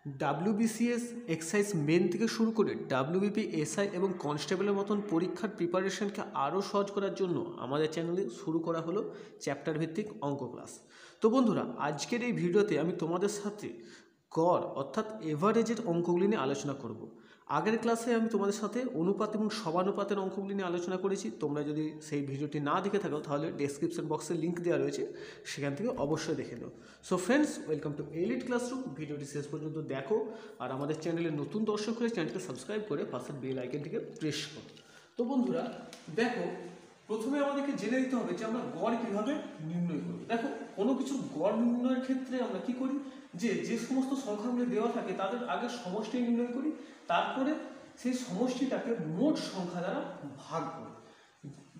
WBCS excise main থেকে শুরু করে WBP SI এবং কনস্টেবলের মতন পরীক্ষার প্রিপারেশনকে আরও সহজ করার জন্য আমাদের চ্যানেলে শুরু করা হলো চ্যাপ্টার ভিত্তিক অঙ্ক ক্লাস। তো বন্ধুরা, আজকের এই ভিডিওতে আমি তোমাদের সাথে গড় অর্থাৎ এভারেজের অঙ্কগুলি নিয়ে আলোচনা করব। আগের ক্লাসে আমি তোমাদের সাথে অনুপাত এবং সমানুপাতের অঙ্কগুলি নিয়ে আলোচনা করেছি। তোমরা যদি সেই ভিডিওটি না দেখে থাকো তাহলে ডেসক্রিপশন বক্সে লিঙ্ক দেওয়া রয়েছে, সেখান থেকে অবশ্যই দেখে নাও। So friends, welcome to elite classroom. ভিডিওটি শেষ পর্যন্ত দেখো, আর আমাদের চ্যানেলে নতুন দর্শক হলে চ্যানেলকে সাবস্ক্রাইব করে পাশের বেল আইকনটিকে প্রেস করো। তো বন্ধুরা দেখো, প্রথমে আমাদেরকে জেনে নিতে হবে যে আমরা গড় কীভাবে নির্ণয় করি। দেখো, কোনো কিছু গড় নির্ণয়ের ক্ষেত্রে আমরা কি করি, যে সমস্ত সংখ্যাগুলি দেওয়া থাকে তাদের আগে সমষ্টি নির্ণয় করি, তারপরে সেই সমষ্টিটাকে মোট সংখ্যা দ্বারা ভাগ করি।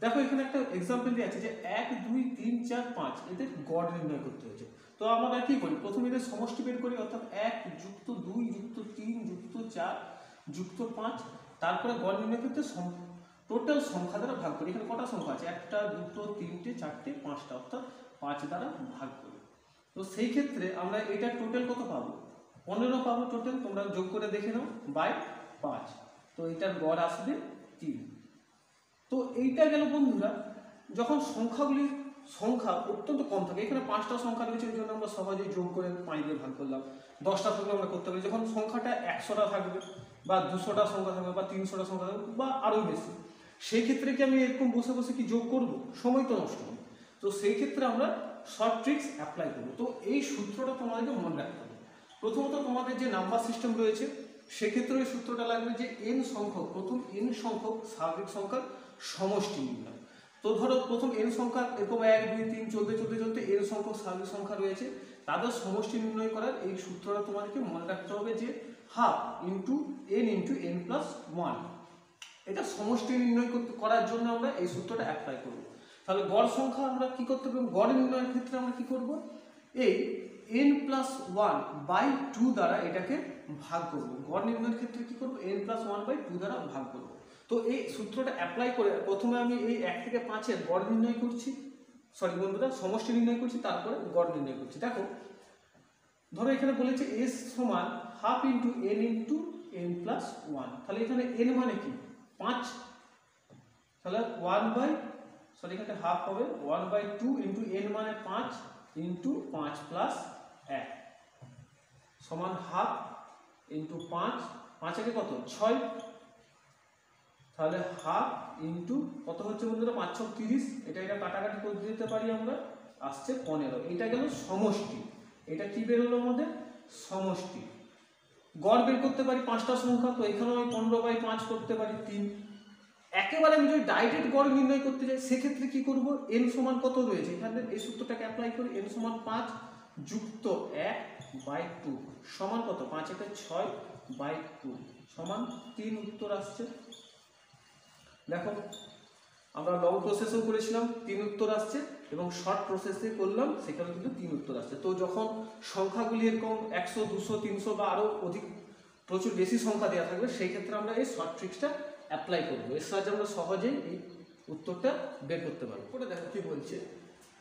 দেখো, এখানে একটা এক্সাম্পল দেওয়া আছে যে 1 2 3 4 5 এদের গড় নির্ণয় করতে হয়েছে। তো আমরা কি করি, প্রথমে এদের সমষ্টি বের করি, অর্থাৎ 1 যুক্ত 2 যুক্ত 3 যুক্ত 4 যুক্ত 5, তারপরে গড় নির্ণয় করতে টোটাল সংখ্যা দ্বারা ভাগ করি। এখানে কটা সংখ্যা আছে, 1 2 3 4 5, অর্থাৎ 5 দ্বারা ভাগ করি। তো সেই ক্ষেত্রে আমরা এটা টোটাল কত পাবো, 15 পাবো টোটাল। তোমরা যোগ করে দেখে নাও, বাই 5। তো এটার গড় আসবে 3। তো এইটা গেল বন্ধুরা যখন সংখ্যা অত্যন্ত কম থাকে। এখানে 5টা সংখ্যা রয়েছে, ওই জন্য আমরা সহজেই যোগ করে 5 দিয়ে ভাগ করলাম। 10টা থাকলে আমরা করতে পারি। যখন সংখ্যাটা 100টা থাকবে বা 200টা সংখ্যা থাকবে বা 300টা সংখ্যা থাকবে বা আরও বেশি, সেই ক্ষেত্রে কি আমি এরকম বসে বসে কি যোগ করব? সময় তো নষ্ট হবে। তো সেই ক্ষেত্রে আমরা শর্ট ট্রিক্স অ্যাপ্লাই করব। তো এই সূত্রটা তোমাদেরকে মনে রাখতে হবে। প্রথমত তোমাদের যে নাম্বার সিস্টেম রয়েছে সেক্ষেত্রে ওই সূত্রটা লাগবে যে n সংখ্যক, প্রথম n সংখ্যক স্বাভাবিক সংখ্যার সমষ্টি নির্ণয়। তো ধরো প্রথম n সংখ্যা এরকম 1 2 3 চলতে n সংখ্যক স্বাভাবিক সংখ্যা রয়েছে, তাদের সমষ্টি নির্ণয় করার এই সূত্রটা তোমাদেরকে মনে রাখতে হবে যে হাফ ইন্টু n প্লাস 1। এটা সমষ্টি নির্ণয় করার জন্য আমরা এই সূত্রটা অ্যাপ্লাই করব। তাহলে গড় সংখ্যা আমরা কি করতে পারবো, গড় নির্ণয়ের ক্ষেত্রে আমরা কি করব, এই n প্লাস 1 বাই 2 দ্বারা এটাকে ভাগ করব। গড় নির্ণয়ের ক্ষেত্রে কি করব, n প্লাস 1 বাই 2 দ্বারা ভাগ করব। তো এই সূত্রটা অ্যাপ্লাই করে প্রথমে আমি এই 1 থেকে 5-এর গড় নির্ণয় করছি, বন্ধুরা সমষ্টি নির্ণয় করছি, তারপরে গড় নির্ণয় করছি। দেখো, ধরো এখানে বলেছে s সমান হাফ ইন্টু n প্লাস 1। তাহলে এখানে n মানে কি, 5। তাহলে এখানে হাফ হবে 1/2 ইন্টু n মানে 5 ইন্টু 5 প্লাস 1 সমান হাফ ইন্টু 5, 5 একে কত 6। তাহলে হাফ ইন্টু কত হচ্ছে বন্ধুরা, 5 6 30। এটা কাটাকাটি করে দিতে পারি আমরা, আসছে 15। এটা গেল সমষ্টি। এটা কি বের হলো আমাদের, সমষ্টি। গড় বের করতে পারি 5টা সংখ্যা, তো এখানেও আমি 15/5 করতে পারি 3। একেবারে আমি যদি ডাইরেক্ট গড় নির্ণয় করতে যাই সেক্ষেত্রে কি করব, n সমান কত রয়েছে, এখানে এই সূত্রটাকে অ্যাপ্লাই করি। n সমান 5 যুক্ত 1/2 সমান কত, 5 একে 6/2 সমান 3। উত্তর আসছে। দেখো, আমরা লং প্রসেসও করেছিলাম, 3 উত্তর আসছে, এবং শর্ট প্রসেসে করলাম, সেখানে কিন্তু 3 উত্তর আসছে। তো যখন সংখ্যাগুলি এরকম 100 200 300 বা আরও অধিক প্রচুর বেশি সংখ্যা দেওয়া থাকবে, সেই ক্ষেত্রে আমরা এই শর্ট ট্রিক্সটা অ্যাপ্লাই করবো। এর সাহায্যে আমরা সহজেই এই উত্তরটা বের করতে পারবো। ওটা দেখো কি বলছে,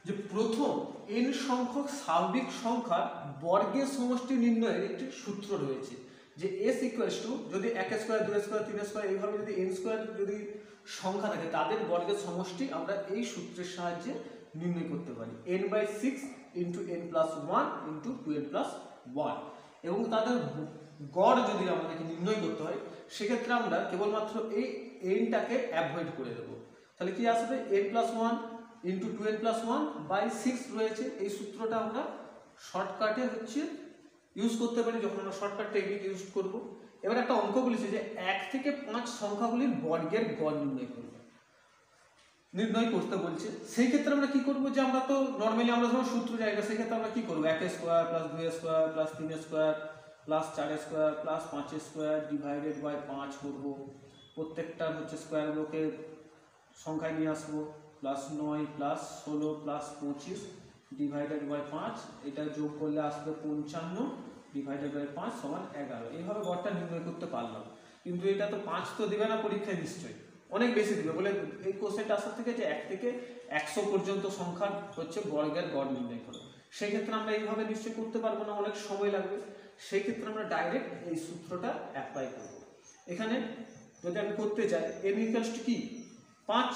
যে প্রথম n সংখ্যক স্বাভাবিক সংখ্যার বর্গের সমষ্টি নির্ণয়ের একটি সূত্র রয়েছে, যে s ইকুয়ালস টু, যদি 1 স্কোয়ার 2 স্কোয়ার 3 স্কোয়ার এইভাবে যদি n স্কোয়ার যদি সংখ্যা থাকে তাদের বর্গের সমষ্টি আমরা এই সূত্রের সাহায্যে নির্ণয় করতে পারি। n/6 into n plus 1 into 2n plus 1। এবং তাদের গড় যদি আমাদেরকে নির্ণয় করতে হয় সেক্ষেত্রে আমরা কেবলমাত্র এই nটাকে অ্যাভয়েড করে দেবো। তাহলে কি আসবে, n plus 1 into 2n plus 1 by 6 রয়েছে। এই সূত্রটা আমরা শর্টকাটে ইউজ করতে পারি যখন আমরা শর্টকাট টেকনিক ইউজ করব। এবার একটা অঙ্ক বলেছে যে 1 থেকে 5 সংখ্যাগুলির বর্গের গড় নির্ণয় করতে বলছে। সেই ক্ষেত্রে আমরা কি করব, যে আমরা তো নর্মালি আমরা যখন সূত্র জায়গা, সেই ক্ষেত্রে আমরা কি করব, 1 square plus 2 square plus 3 square plus 4 square plus 5 square divided by 5 করব। প্রত্যেকটার স্কোয়ারগুলোকে সংখ্যায় নিয়ে আসবো, plus 9 plus 16 plus 25 divided by 5। এটা যোগ করলে আসবে 55 ডিভাইডেড বাই 5 সমান 11। এইভাবে গড়টা নির্ণয় করতে পারলাম। কিন্তু এটা তো 5 তো দেবে না পরীক্ষায়, নিশ্চয়ই অনেক বেশি দেবে বলে এই কোশ্চেনটা আসার থেকে যে 1 থেকে 100 পর্যন্ত সংখ্যার বর্গের গড় নির্ণয় করো। সেই ক্ষেত্রে আমরা এইভাবে নিশ্চয়ই করতে পারবো না, অনেক সময় লাগবে। সেই ক্ষেত্রে আমরা ডাইরেক্ট এই সূত্রটা অ্যাপ্লাই করব। এখানে যদি আমি করতে চাই n ইকুয়ালস টু কি 5,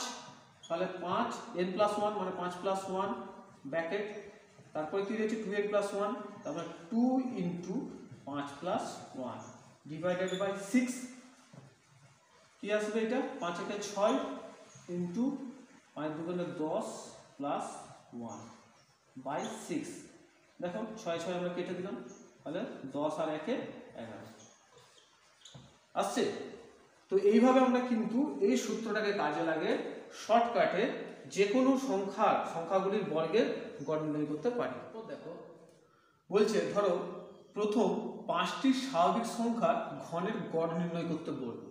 তাহলে 5 n প্লাস 1 মানে 5 প্লাস 1 ব্র্যাকেট, তারপরে কি রয়েছে 2n প্লাস 1, তারপরে 2 ইন্টু 5 প্লাস 1 ডিভাইডেড বাই 6, কি আসবে এটা 5 একে 6 ইন্টু 5 দুগুণে 10 প্লাস 1 বাই 6। দেখো 6 6 আমরা কেটে দিলাম, তাহলে 10 আর 1 এ 11 আসছে। তো এইভাবে আমরা কিন্তু এই সূত্রটাকে কাজে লাগে শর্টকাটে যে কোনো সংখ্যাগুলির বর্গের গড় নির্ণয় করতে পারি। তো দেখো বলছে ধরো প্রথম 5টি স্বাভাবিক সংখ্যার ঘনের গড় নির্ণয় করতে বলবো।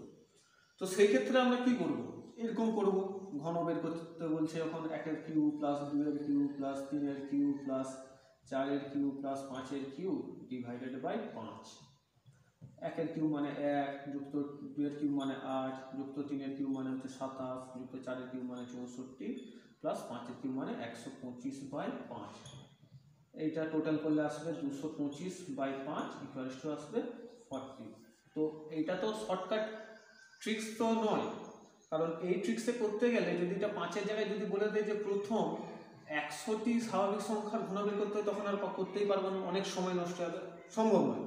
তো সেই ক্ষেত্রে আমরা কি করব, এরকম করব, ঘন বের করতে বলছে যখন 1 এর কিউব প্লাস 2 এর কিউব প্লাস 3 এর কিউব প্লাস 4 এর কিউব প্লাস 5 এর কিউব ডিভাইডেড বাই 5। 1 এর কিউব মানে 1, যুক্ত 2 এর কিউব মানে 8, যুক্ত 3 এর কিউব মানে হচ্ছে 27, যুক্ত 4 এর কিউব মানে 64 প্লাস 5 এর কিউব মানে 125 বাই 5। এইটা টোটাল করলে আসবে 225 বাই 5 ইকুয়ালস টু আসবে 40। তো এইটা তো শর্টকাট ট্রিক্স তো নয়, কারণ এই ট্রিক্সে করতে গেলে যদি এটা 5-এর জায়গায় যদি বলে দেয় যে প্রথম 100টি স্বাভাবিক সংখ্যার ঘন বের করতে হয়, তখন আর করতেই পারবো না, অনেক সময় নষ্ট হবে, সম্ভব নয়।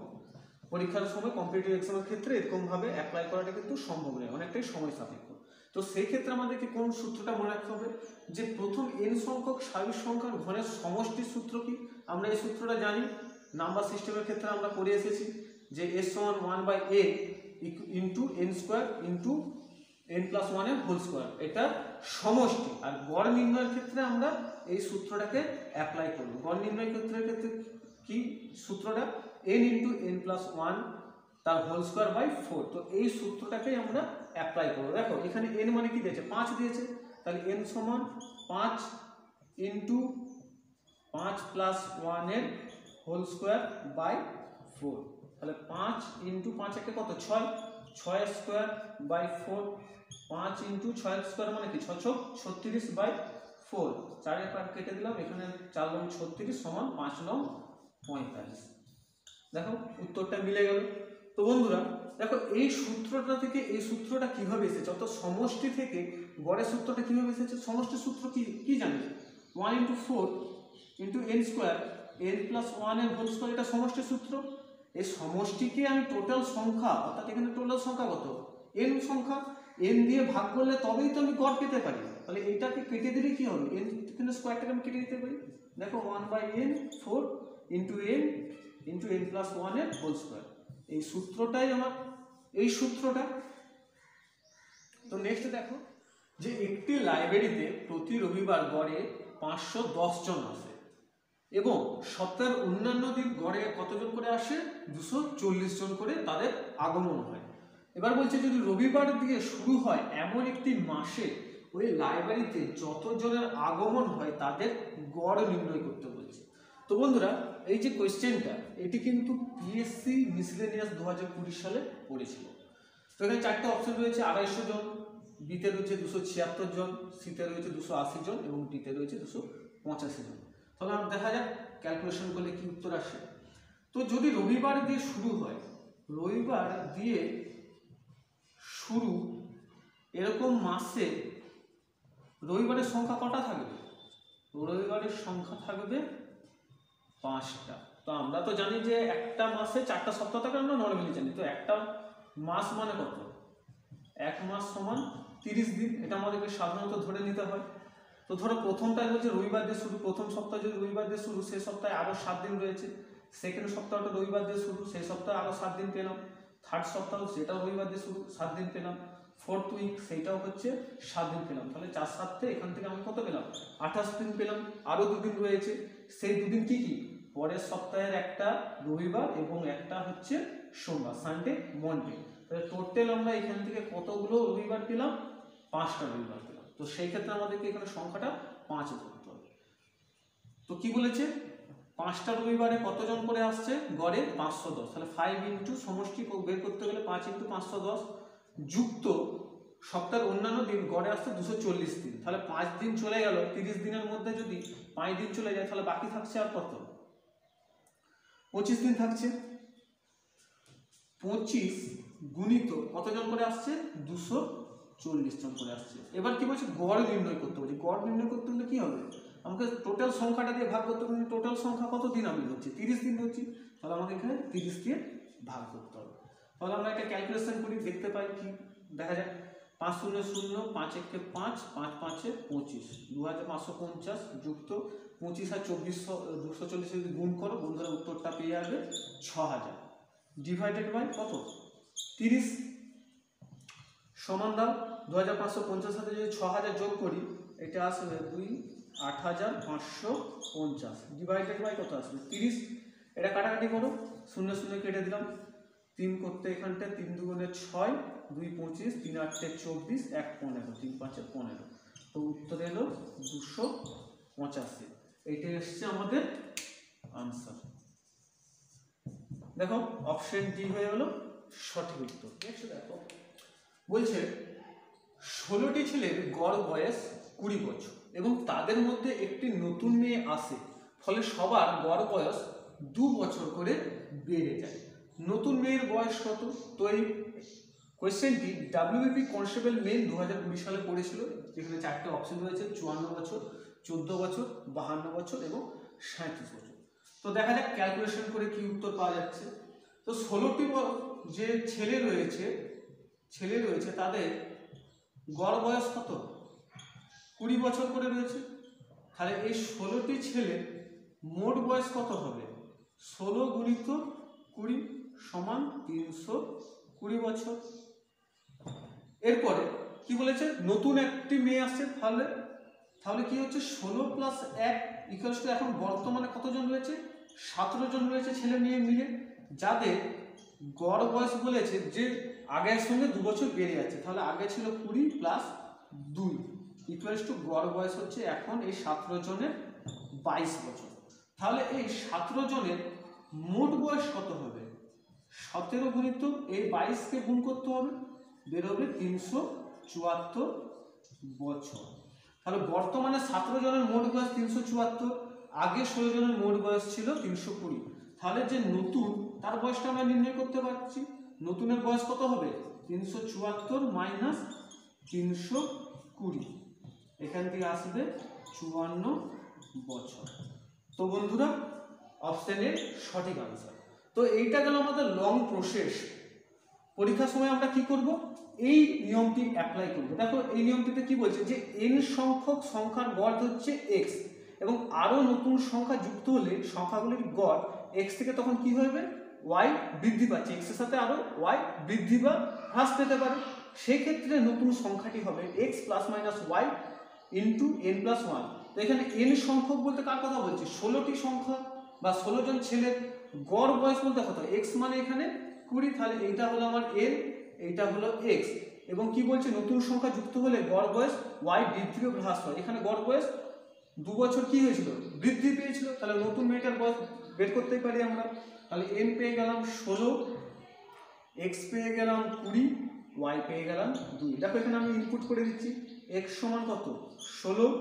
পরীক্ষার সময় কম্পিটিটিভ এক্সামের ক্ষেত্রে এরকমভাবে অ্যাপ্লাই করাটা কিন্তু সম্ভব নয়, অনেকটাই সময় সাপেক্ষ। তো সেই ক্ষেত্রে আমাদেরকে কোন সূত্রটা মনে রাখতে হবে, যে প্রথম n সংখ্যক স্বাভাবিক সংখ্যার ঘনের সমষ্টির সূত্র কি, আমরা এই সূত্রটা জানি, নাম্বার সিস্টেমের ক্ষেত্রে আমরা করে এসেছি যে s সমান 1/a into n square into n plus 1 এর হোল স্কোয়ার, এটা সমষ্টি। আর গড় নির্ণয়ের ক্ষেত্রে আমরা এই সূত্রটাকে অ্যাপ্লাই করব। গড় নির্ণয় ক্ষেত্রে কি সূত্রটা, n ইন্টু n প্লাস 1 তার হোল স্কোয়ার বাই 4। তো এই সূত্রটাকেই আমরা অ্যাপ্লাই করবো। দেখো এখানে n মানে কি দিয়েছে, 5 দিয়েছে, তাহলে n সমান 5 ইন্টু 5 প্লাস 1 এর হোল স্কোয়ার বাই 4, তাহলে 5 ইন্টু 5 একে কত 6, 6 স্কোয়ার বাই 4, 5 ইন্টু 6 স্কোয়ার মানে কি 6 36 বাই 4, 4 এর পার কেটে দিলাম, এখানে 4 লং 36 সমান 5 লং 45। দেখো উত্তরটা মিলে গেল। তো বন্ধুরা দেখো এই সূত্রটা থেকে এই সূত্রটা কিভাবে এসেছে, অর্থাৎ সমষ্টি থেকে গড়ের সূত্রটা কিভাবে এসেছে, সমষ্টির সূত্র কি জানি 1 into 4 into n square n plus 1 এর হোল স্কোয়ার, এটা সমষ্টির সূত্র। এই সমষ্টিকে আমি টোটাল সংখ্যা, অর্থাৎ এখানে টোটাল সংখ্যা কত n সংখ্যা, n দিয়ে ভাগ করলে তবেই তো আমি গড় পেতে পারি। তাহলে এইটাকে কেটে দিলে কি হবে, n এখানে স্কোয়ারটাকে আমি কেটে দিতে পারি। দেখো 1/n 4 into n into n plus 1 এর হোল স্কোয়ার, এই সূত্রটাই আমার এই সূত্রটা। তো নেক্সট দেখো যে একটি লাইব্রেরিতে প্রতি রবিবার গড়ে 510 জন আসে এবং সপ্তাহের অন্যান্য দিন গড়ে কতজন করে আসে, 240 জন করে তাদের আগমন হয়। এবার বলছে যদি রবিবার দিয়ে শুরু হয় এমন একটি মাসে ওই লাইব্রেরিতে যতজনের আগমন হয় তাদের গড় নির্ণয় করতে বলছে। তো বন্ধুরা এই যে কোয়েশ্চেনটা, এটি কিন্তু পিএসসি মিসলেনিয়াস 2020 সালে পড়েছিল। তো এখানে 4টে অপশন রয়েছে, 250 জন, বিতে রয়েছে 276 জন, সিতে রয়েছে 280 জন এবং ডিতে রয়েছে 285 জন। তাহলে আমরা দেখা যাক ক্যালকুলেশন করলে কি উত্তর আসে। তো যদি রবিবার দিয়ে শুরু হয়, রবিবার দিয়ে শুরু এরকম মাসে রবিবারের সংখ্যা কটা থাকবে, রবিবারের সংখ্যা থাকবে 5টা। তো আমরা তো জানি যে একটা মাসে 4টা সপ্তাহ থাকে, আমরা নর্মালি জানি। তো একটা মাস মানে কত, এক মাস সমান 30 দিন, এটা আমাদেরকে সাধারণত ধরে নিতে হয়। তো ধরো প্রথমটাই হচ্ছে রবিবার দিয়ে শুরু, প্রথম সপ্তাহ যদি রবিবার দিয়ে শুরু, সেই সপ্তাহে আরও 7 দিন রয়েছে। সেকেন্ড সপ্তাহটা রবিবার দিয়ে শুরু, সেই সপ্তাহে আরও 7 দিন পেলাম। থার্ড সপ্তাহ সেটাও রবিবার দিয়ে শুরু, 7 দিন পেলাম। ফোর্থ উইক সেইটাও হচ্ছে 7 দিন পেলাম। তাহলে 4 7 এখান থেকে আমি কত পেলাম, 28 দিন পেলাম। আরও 2 দিন রয়েছে, সেই 2 দিন কি পরের সপ্তাহের একটা রবিবার এবং একটা হচ্ছে সোমবার, সানডে মনডে। তাহলে টোটাল আমরা এখান থেকে কতগুলো রবিবার পেলাম, 5টা রবিবার পেলাম। তো সেই ক্ষেত্রে আমাদেরকে এখানে সংখ্যাটা 5 ধরতে হবে। তো কি বলেছে, 5টা রবিবারে কতজন করে আসছে, গড়ে 510। তাহলে 5 ইন্টু সমষ্টি বের করতে গেলে 5 ইন্টু 510 যুক্ত সপ্তাহের অন্যান্য দিন গড়ে আসছে 240 দিন। তাহলে 5 দিন চলে গেল, 30 দিনের মধ্যে যদি 5 দিন চলে যায় তাহলে বাকি থাকছে আর কত, 25 দিন থাকছে। 25 গুণিত কতজন করে আসছে, 240 জন করে আসছে। এবার কি বলছে, গড় নির্ণয় করতে বলছে। গড় নির্ণয় করতে হলে কি হবে, আমাকে টোটাল সংখ্যাটা দিয়ে ভাগ করতে হবে। টোটাল সংখ্যা কত দিন আমি ধরছি, 30 দিন ধরছি, তাহলে আমাকে এখানে 30 দিয়ে ভাগ করতে হবে। তাহলে আমরা একটা ক্যালকুলেশন করি, দেখতে পাই কি দেখা যায়। 5 0 0 5 1 5 5 5 25 2550 যুক্ত 25 আর 240 যদি গুণ করো বন্ধুরা উত্তরটা পেয়ে যাবে 6000 ডিভাইডেড বাই কত 30 সমান দাও 2550 সাথে যদি 6000 যোগ করি এটা আসবে 8550 ডিভাইডেড বাই কত আসবে 30। এটা কাটাকাটি করো, 0 0 কেটে দিলাম, 3 করতে এখানটা 3 দুগুণে 6 2 25 3 8 24 1 15 3 5 15, তো উত্তর এলো 285। এইটা এসছে আমাদের আনসার। দেখো অপশন ডি হয়ে গেল সঠিক উত্তর। নেক্সট দেখো বলছে 16টি ছেলের গড় বয়স 20 বছর এবং তাদের মধ্যে একটি নতুন মেয়ে আসে, ফলে সবার গড় বয়স 2 বছর করে বেড়ে যায়। নতুন মেয়ের বয়স কত? তো এই কোয়েশ্চেনটি ডাব্লিউবিপি কনস্টেবল মেন 2020 সালে পড়েছিল, যেখানে 4টে অপশন রয়েছে 54 বছর, 14 বছর, 52 বছর এবং 37 বছর। তো দেখা যাক ক্যালকুলেশন করে কি উত্তর পাওয়া যাচ্ছে। তো 16টি যে ছেলে রয়েছে তাদের গড় বয়স কত? 20 বছর করে রয়েছে। তাহলে এই 16টি ছেলের মোট বয়স কত হবে? 16 গুণিত 20 সমান 320 বছর। এরপরে কি বলেছে, নতুন একটি মেয়ে আসছে, তাহলে কি হচ্ছে 16 + 1 ইকুয়ালস টু এখন বর্তমানে কতজন রয়েছে? 17 জন রয়েছে ছেলে মেয়ে মিলে, যাদের গড় বয়স বলেছে যে আগের সঙ্গে 2 বছর বেড়ে যাচ্ছে। তাহলে আগে ছিল 20 + 2 ইকুয়ালস টু গড় বয়স হচ্ছে এখন এই 17 জনের 22 বছর। তাহলে এই 17 জনের মোট বয়স কত হবে? 17 গুণিত এই 22কে গুণ করতে হবে, বেরোবে 374 বছর। তাহলে বর্তমানে 17 জনের মোট বয়স 374, আগে 16 জনের মোট বয়স ছিল 320। তাহলে যে নতুন তার বয়সটা আমরা নির্ণয় করতে পারছি। নতুনের বয়স কত হবে? 374 মাইনাস 320, এখান থেকে আসবে 54 বছর। তো বন্ধুরা অপশন এ সঠিক আনসার। তো এইটা গেল আমাদের লং প্রসেস। পরীক্ষার সময় আমরা কি করব? এই নিয়মটি অ্যাপ্লাই করব। দেখো এই নিয়মটিতে কি বলছে যে n সংখ্যক সংখ্যার গড় হচ্ছে x এবং আরো নতুন সংখ্যা যুক্ত হলে সংখ্যাগুলির গড় x থেকে তখন কি হবে? y বৃদ্ধি পাচ্ছে, x এর সাথে আরো y বৃদ্ধি বা হ্রাস পেতে পারে। সেই ক্ষেত্রে নতুন সংখ্যাটি হবে x ± y ইন্টু n + 1। তো এখানে n সংখ্যক বলতে কার কথা বলছে? 16টি সংখ্যা বা 16 জন ছেলের গড় বয়স বলতে কত? x মানে এখানে 20, তাহলে এইটা হলো আমার n, এইটা হলো x, এবং কি বলছে নতুন সংখ্যা যুক্ত হলে গড় বয়স y বৃদ্ধি বা হ্রাস হয়। এখানে গড় বয়স 2 বছর কি হয়েছিল? বৃদ্ধি পেয়েছিল। তাহলে নতুন মেয়েটার বয়স বের করতেই পারি আমরা। তাহলে n পেয়ে গেলাম 16, x পেয়ে গেলাম 20, y পেয়ে গেলাম 2। দেখো এখানে আমি ইনপুট করে দিচ্ছি, x সমান কত? 16,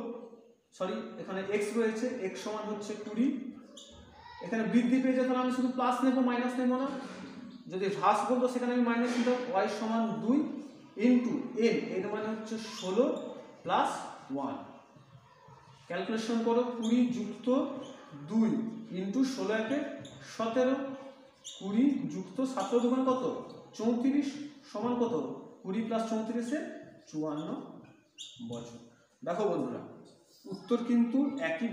সরি এখানে x রয়েছে, x সমান হচ্ছে 20। এখানে বৃদ্ধি পেয়েছে তাহলে আমি শুধু প্লাস নেব, মাইনাস নেব না। যদি হ্রাস বলতো সেখানে আমি মাইনাস নিতাম। y সমান 2 ইন্টু n, এর মানে হচ্ছে 16 + 1। ক্যালকুলেশন করো, 20 যুক্ত 2 ইন্টু 16 × 17, 20 যুক্ত 17 দুগুণ কত? 34 সমান কত? 20 + 34 54 বছর। দেখো বন্ধুরা উত্তর কিন্তু একই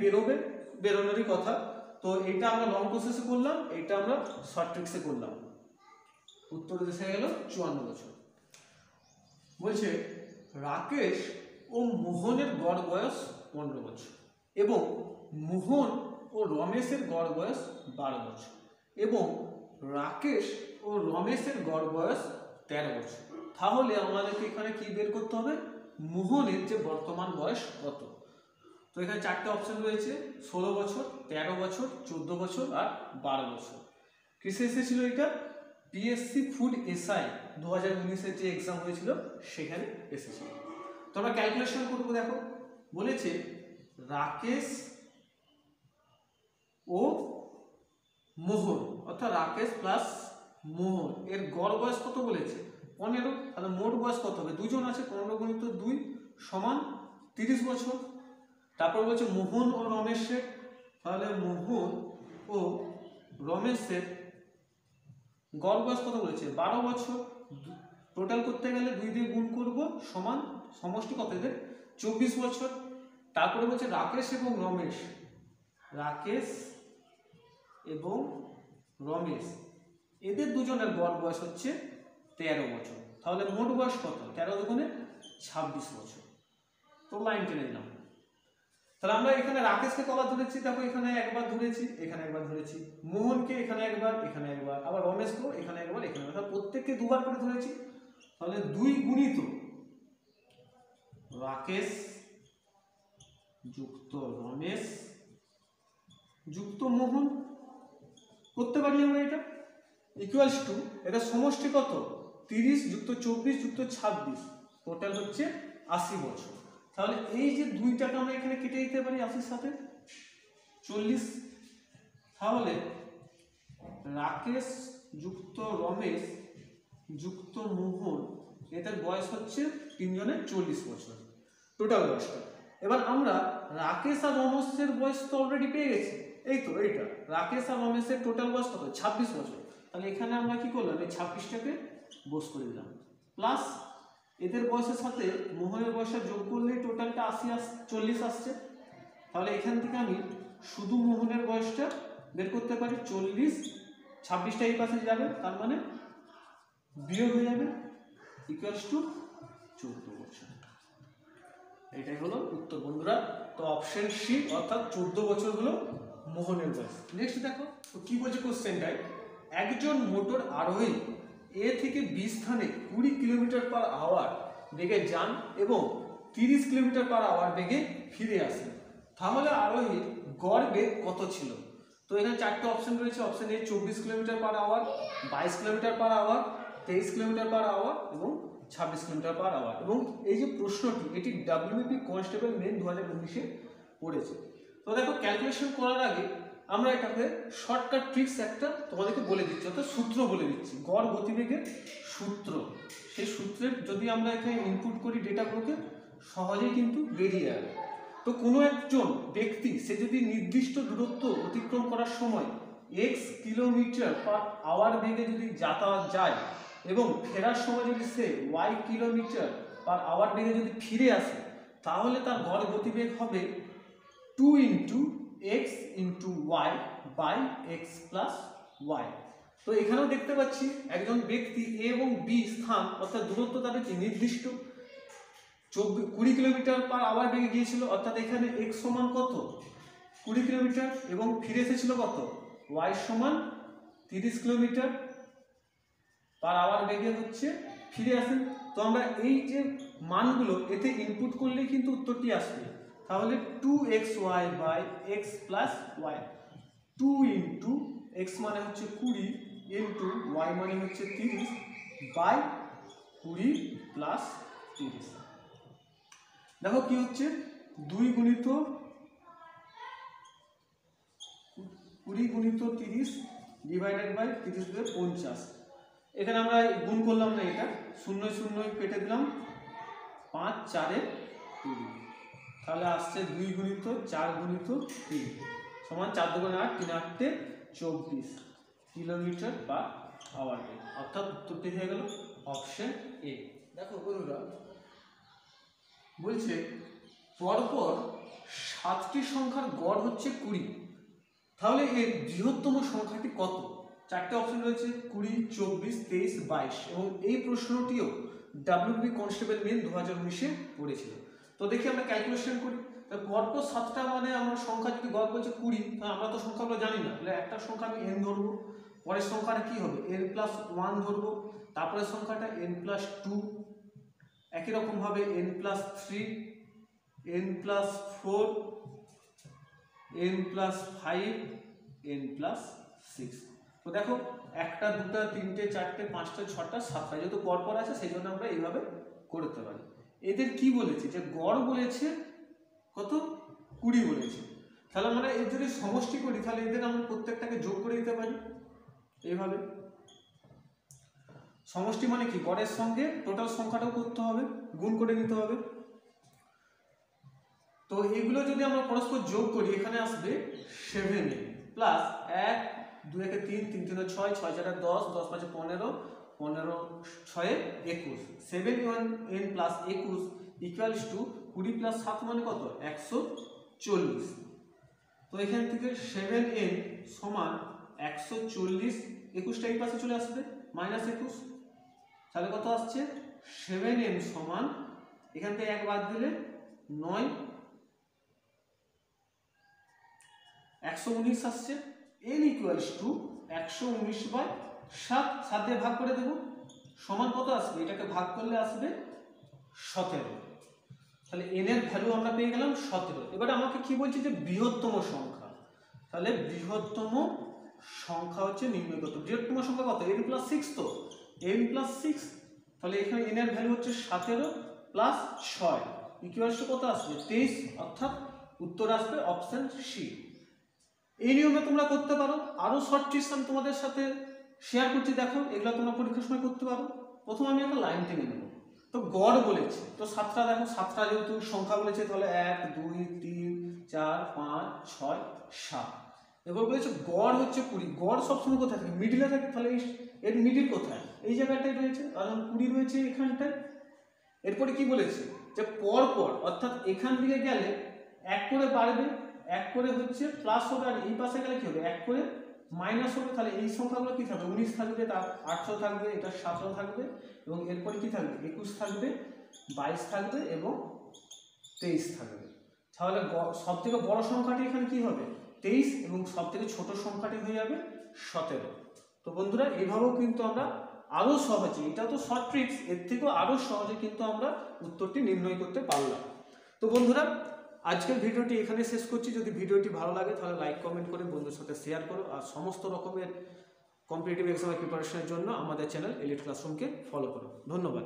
বেরোনোরই কথা। তো এটা আমরা লং প্রসেসে করলাম, এটা আমরা শর্ট ট্রিক্সে করলাম। উত্তর এসে গেল 54 বছর। বলছে রাকেশ ও মোহনের গড় বয়স 15 বছর এবং মোহন ও রমেশের গড় বয়স 12 বছর এবং রাকেশ ও রমেশের গড় বয়স 13 বছর। তাহলে আমাদেরকে এখানে কি বের করতে হবে? মোহনের যে বর্তমান বয়স কত। তো এখানে 4টে অপশন রয়েছে, 16 বছর, 13 বছর, 14 বছর আর 12 বছর। কিসে এসেছিল এটা? পিএসসি ফুড এসআই 2019-এর যে এক্সাম হয়েছিল সেখানে এসেছিল। তো আমরা ক্যালকুলেশন করবো। দেখো বলেছে রাকেশ ও মোহন, অর্থাৎ রাকেশ প্লাস মোহন, এর গড় বয়স কত বলেছে 15, তাহলে মোট বয়স কত হবে, দুজন আছে, 15 গুণিত 2 সমান 30 বছর। তারপর বলছে মোহন ও রমেশের, তাহলে মোহন ও রমেশের গড় বয়স কত বলেছে 12 বছর। টোটাল করতে গেলে 2 দিয়ে গুণ করব সমান সমষ্টি কত এদের 24 বছর। তারপরে বলছে রাকেশ এবং রমেশ, রাকেশ এবং রমেশ এদের দুজনের গড় বয়স হচ্ছে 13 বছর। তাহলে মোট বয়স কত 13 দুগুণে 26 বছর। তো লাইন টেনে দিলাম। তাহলে আমরা এখানে রাকেশকে কবার ধরেছি, দেখো এখানে একবার ধরেছি, এখানে একবার ধরেছি, মোহনকে এখানে একবার, এখানে একবার, আবার রমেশকেও এখানে একবার, এখানে একবার, প্রত্যেককে দুবার করে ধরেছি। তাহলে 2 গুণিত রাকেশ যুক্ত রমেশ যুক্ত মোহন করতে পারি আমরা, এটা ইকুয়ালস টু, এটা সমষ্টি কত 30 যুক্ত 24 যুক্ত 26, টোটাল হচ্ছে 80 বছর। তাহলে এই যে 2টাকে আমরা এখানে কেটে দিতে পারি 80-র সাথে 40। তাহলে রাকেশ যুক্ত রমেশ যুক্ত মোহন এদের বয়স হচ্ছে তিনজনের 40 বছর টোটাল বয়সটা। এবার আমরা রাকেশ আর রমেশের বয়স তো অলরেডি পেয়ে গেছি, এই তো এইটা রাকেশ আর রমেশের টোটাল বয়স কত 26 বছর। তাহলে এখানে আমরা কি করলাম, এই 26টাকে বস করে দিলাম, প্লাস এদের বয়সের সাথে মোহনের বয়সের যোগ করলে টোটালটা 40 আসছে। তাহলে এখান থেকে আমি শুধু মোহনের বয়সটা বের করতে পারি 40, 26টা এই পাশে যাবে, তার মানে বিয়োগ হয়ে যাবে, ইকুয়ালস টু 14 বছর। এটাই হলো উত্তর বন্ধুরা। তো অপশন সি অর্থাৎ 14 বছর হলো মোহনের বয়স। নেক্সট দেখো তো কি বলছে কোশ্চেনটায়, একজন মোটর আরোহী এ থেকে বি স্থানে 20 কিলোমিটার/আওয়ার বেগে যান এবং 30 কিলোমিটার/আওয়ার বেগে ফিরে আসেন, তাহলে আরোহীর গড় বেগ কত ছিল। তো এখানে 4টে অপশন রয়েছে। অপশন এ 24 কিলোমিটার/আওয়ার, 22 কিলোমিটার/আওয়ার, 23 কিলোমিটার/আওয়ার এবং 26 কিলোমিটার/আওয়ার। এবং এই যে প্রশ্নটি এটি ডাব্লিউবিপি কনস্টেবল মেন 2019-এ পড়েছে। তো দেখো ক্যালকুলেশন করার আগে আমরা এটাকে শর্টকাট ট্রিক্স একটা তোমাদেরকে বলে দিচ্ছি, অর্থাৎ সূত্র বলে দিচ্ছি, গড় গতিবেগের সূত্র। সেই সূত্রের যদি আমরা এখানে ইনপুট করি ডেটাগুলোকে সহজেই কিন্তু বেরিয়ে যাবে। তো কোনো একজন ব্যক্তি সে যদি নির্দিষ্ট দূরত্ব অতিক্রম করার সময় x কিলোমিটার/আওয়ার বেগে যদি যাতায়াত যায় এবং ফেরার সময় যদি সে y কিলোমিটার/আওয়ার বেগে যদি ফিরে আসে, তাহলে তার গড় গতিবেগ হবে 2 × x × y by x plus y। তো এখানেও দেখতে পাচ্ছি একজন ব্যক্তি এ এবং বি স্থান অর্থাৎ দূরত্ব তাদের নির্দিষ্ট 20 কিলোমিটার/আওয়ার বেগে গিয়েছিল, অর্থাৎ এখানে x সমান কত 20 কিলোমিটার এবং ফিরে এসেছিল কত y সমান 30 কিলোমিটার/আওয়ার বেগে হচ্ছে ফিরে আসেন। তো আমরা এই যে মানগুলো এতে ইনপুট করলেই কিন্তু উত্তরটি আসবে। তাহলে 2xy by x plus y, 2 × x মানে হচ্ছে 20 ইন্টু y মানে হচ্ছে 30 বাই 20 প্লাস 30। দেখো কি হচ্ছে 2 গুণিত 20 গুণিত 30 ডিভাইডেড বাই 30 দিয়ে 50। এখানে আমরা গুণ করলাম না, এটা 0 0 কেটে দিলাম, 5 4 20, তাহলে আসছে 2 গুণিত 4 গুণিত 3 সমান 4 × 2 = 8, 3 × 8 = 24 কিলোমিটার/আওয়ার, অর্থাৎ উত্তরটি হয়ে গেল অপশন এ। দেখো বন্ধুরা বলছে পরপর 7টি সংখ্যার গড় হচ্ছে 20, তাহলে এর বৃহত্তম সংখ্যাটি কত। 4টে অপশন রয়েছে 20, 24, 23, 22 এবং এই প্রশ্নটিও ডাব্লিউবি কনস্টেবল মেন 2019-এ পড়েছিল। তো দেখি আমরা ক্যালকুলেশন করি। পরপর 7টা মানে আমরা সংখ্যা যদি গড় বলছে 20, তাহলে আমরা তো সংখ্যাগুলো জানি না, তাহলে একটা সংখ্যা আমি n ধরবো, পরের সংখ্যাটা কি হবে n+1 ধরবো, তারপরের সংখ্যাটা n+2, একই রকম ভাবে n+3, n+4, n+5, n+6। তো দেখো 1টা 2টা 3টে 4টে 5টা 6টা 7টা যেহেতু পরপর আছে সেই জন্য আমরা এইভাবে করতে পারি। এদের কি বলেছে যে গড় বলেছে কত 20 বলেছে, তাহলে আমরা এর যদি সমষ্টি করি তাহলে এদের আমরা প্রত্যেকটাকে যোগ করে দিতে পারি এইভাবে। সমষ্টি মানে কি, গড়ের সঙ্গে টোটাল সংখ্যাটাও করতে হবে, গুণ করে নিতে হবে। তো এগুলো যদি আমরা পরস্পর যোগ করি এখানে আসবে 7n plus 1 2 1 3 3 3 6 6 4 10 10 5 15 15 6 21 7n plus 21 equals to 20 plus 7 মানে কত 140। তো এখান থেকে 7n সমান 140, 21টা এই পাশে চলে আসবে মাইনাস 21, তাহলে কত আসছে 7n সমান এখান থেকে 1 বাদ দিলে 9 119 আসছে। n ইকুয়ালস টু 119/7, 7 দিয়ে ভাগ করে দেব সমান কত আসবে, এটাকে ভাগ করলে আসবে 17। তাহলে n এর ভ্যালু আমরা পেয়ে গেলাম 17। এবারে আমাকে কি বলছে যে বৃহত্তম সংখ্যা, তাহলে বৃহত্তম সংখ্যা হচ্ছে নির্ণয় করতে। বৃহত্তম সংখ্যা কত, n + 6, তো n + 6, তাহলে এখানে n এর ভ্যালু হচ্ছে 17 প্লাস 6 ইকুয়ালস টু কত আসবে 23, অর্থাৎ উত্তর আসবে অপশন সি। এই নিয়মে তোমরা করতে পারো। আরো শর্ট ট্রিক্স আমি তোমাদের সাথে শেয়ার করছি, দেখো এগুলো তোমরা পরীক্ষার সময় করতে পারো। প্রথমে আমি একটা লাইন টেনে নেব, তো গড় বলেছে, তো 7টা দেখো, 7টা যেহেতু সংখ্যা বলেছে তাহলে 1 2 3 4 5 6 7। এবার বলেছে গড় হচ্ছে 20, গড় সবসময় কোথায় থাকে, মিডিলে থাকে, তাহলে এর মিডিল কোথায়, এই জায়গাটায় রয়েছে, কারণ 20 রয়েছে এখানটায়। এরপরে কি বলেছে যে পরপর, অর্থাৎ এখান দিকে গেলে 1 করে বাড়বে, 1 করে হচ্ছে প্লাস হবে, আর এই পাশে গেলে কি হবে 1 করে মাইনাস হবে। তাহলে এই সংখ্যাগুলো কি থাকবে 19 থাকবে, তার 800 থাকবে, এটা 700 থাকবে, এবং এরপরে কি থাকবে 21 থাকবে, 22 থাকবে এবং 23 থাকবে। তাহলে সব থেকে বড় সংখ্যাটি এখানে কি হবে 23, এবং সব থেকে ছোট সংখ্যাটি হয়ে যাবে 17। তো বন্ধুরা এইভাবেও কিন্তু আমরা আরো সহজে, এটা তো শর্ট ট্রিক্স, এর থেকেও আরো সহজে কিন্তু আমরা উত্তরটি নির্ণয় করতে পারলাম। তো বন্ধুরা আজকের ভিডিওটি এখানে শেষ করছি। যদি ভিডিওটি ভালো লাগে তাহলে লাইক কমেন্ট করে বন্ধুদের সাথে শেয়ার করো, আর সমস্ত রকমের কম্পিটিটিভ এক্সামের প্রিপারেশনের জন্য আমাদের চ্যানেল এলিট ক্লাসরুমকে ফলো করো। ধন্যবাদ।